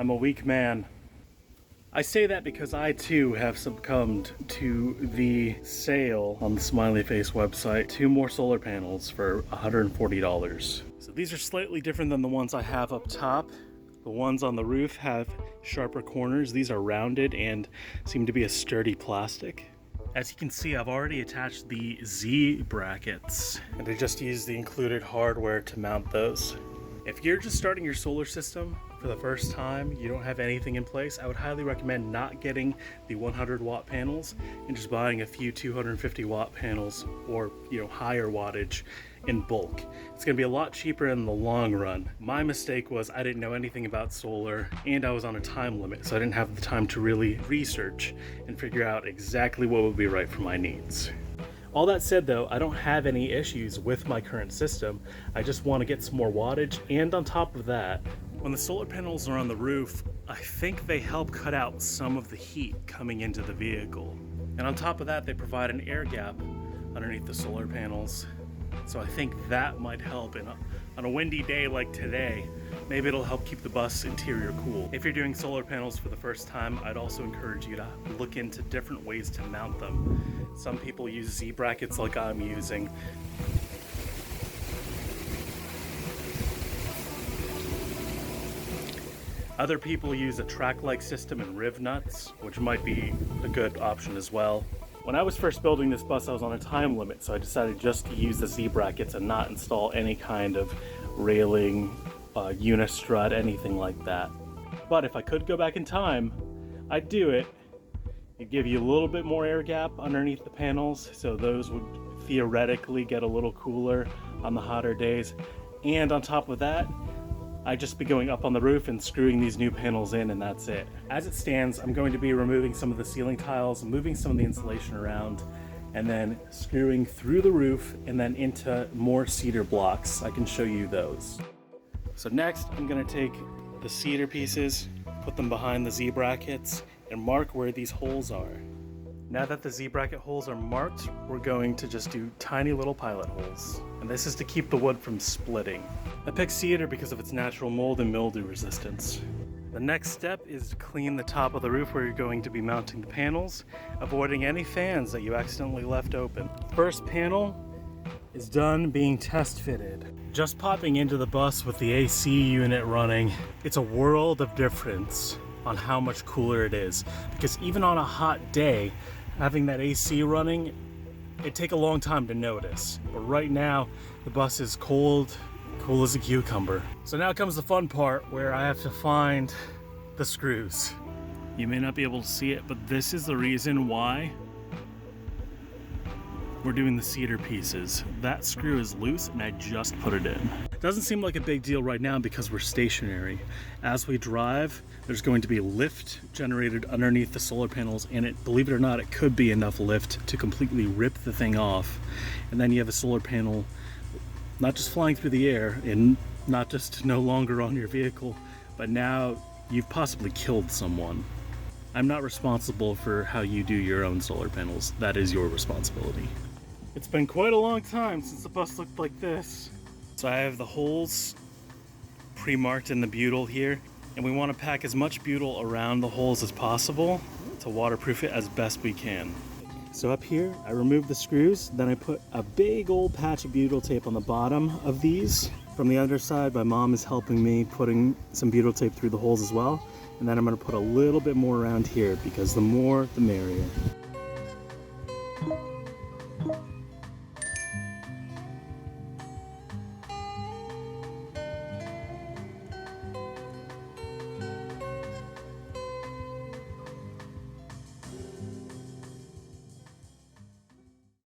I'm a weak man. I say that because I too have succumbed to the sale on the Smiley Face website. 2 more solar panels for $140. So these are slightly different than the ones I have up top. The ones on the roof have sharper corners. These are rounded and seem to be a sturdy plastic. As you can see, I've already attached the Z brackets, and I just used the included hardware to mount those. If you're just starting your solar system for the first time, you don't have anything in place, I would highly recommend not getting the 100 watt panels and just buying a few 250 watt panels or higher wattage in bulk. It's gonna be a lot cheaper in the long run. My mistake was I didn't know anything about solar and I was on a time limit, so I didn't have the time to really research and figure out exactly what would be right for my needs. All that said though, I don't have any issues with my current system. I just want to get some more wattage, and on top of that, when the solar panels are on the roof, I think they help cut out some of the heat coming into the vehicle. And on top of that, they provide an air gap underneath the solar panels. So I think that might help on a windy day like today. Maybe it'll help keep the bus interior cool. If you're doing solar panels for the first time, I'd also encourage you to look into different ways to mount them. Some people use Z brackets like I'm using. Other people use a track-like system and riv nuts, which might be a good option as well. When I was first building this bus, I was on a time limit, so I decided just to use the Z brackets and not install any kind of railing, unistrut, anything like that. But if I could go back in time, I'd do it. It'd give you a little bit more air gap underneath the panels, so those would theoretically get a little cooler on the hotter days. And on top of that, I'd just be going up on the roof and screwing these new panels in, and that's it. As it stands, I'm going to be removing some of the ceiling tiles, moving some of the insulation around, and then screwing through the roof and then into more cedar blocks. I can show you those. So next, I'm gonna take the cedar pieces, put them behind the Z brackets, and mark where these holes are. Now that the Z bracket holes are marked, we're going to just do tiny little pilot holes. And this is to keep the wood from splitting. I picked cedar because of its natural mold and mildew resistance. The next step is to clean the top of the roof where you're going to be mounting the panels, avoiding any fans that you accidentally left open. First panel is done being test fitted. Just popping into the bus with the AC unit running, it's a world of difference on how much cooler it is. Because even on a hot day, having that AC running, it'd take a long time to notice. But right now, the bus is cool as a cucumber. So now comes the fun part where I have to find the screws. You may not be able to see it, but this is the reason why we're doing the cedar pieces. That screw is loose and I just put it in. It doesn't seem like a big deal right now because we're stationary. As we drive, there's going to be lift generated underneath the solar panels, and believe it or not, it could be enough lift to completely rip the thing off. And then you have a solar panel not just flying through the air and not just no longer on your vehicle, but now you've possibly killed someone. I'm not responsible for how you do your own solar panels. That is your responsibility. It's been quite a long time since the bus looked like this. So I have the holes pre-marked in the butyl here, and we want to pack as much butyl around the holes as possible to waterproof it as best we can. So up here, I removed the screws, then I put a big old patch of butyl tape on the bottom of these. From the underside, my mom is helping me putting some butyl tape through the holes as well. And then I'm gonna put a little bit more around here because the more, the merrier.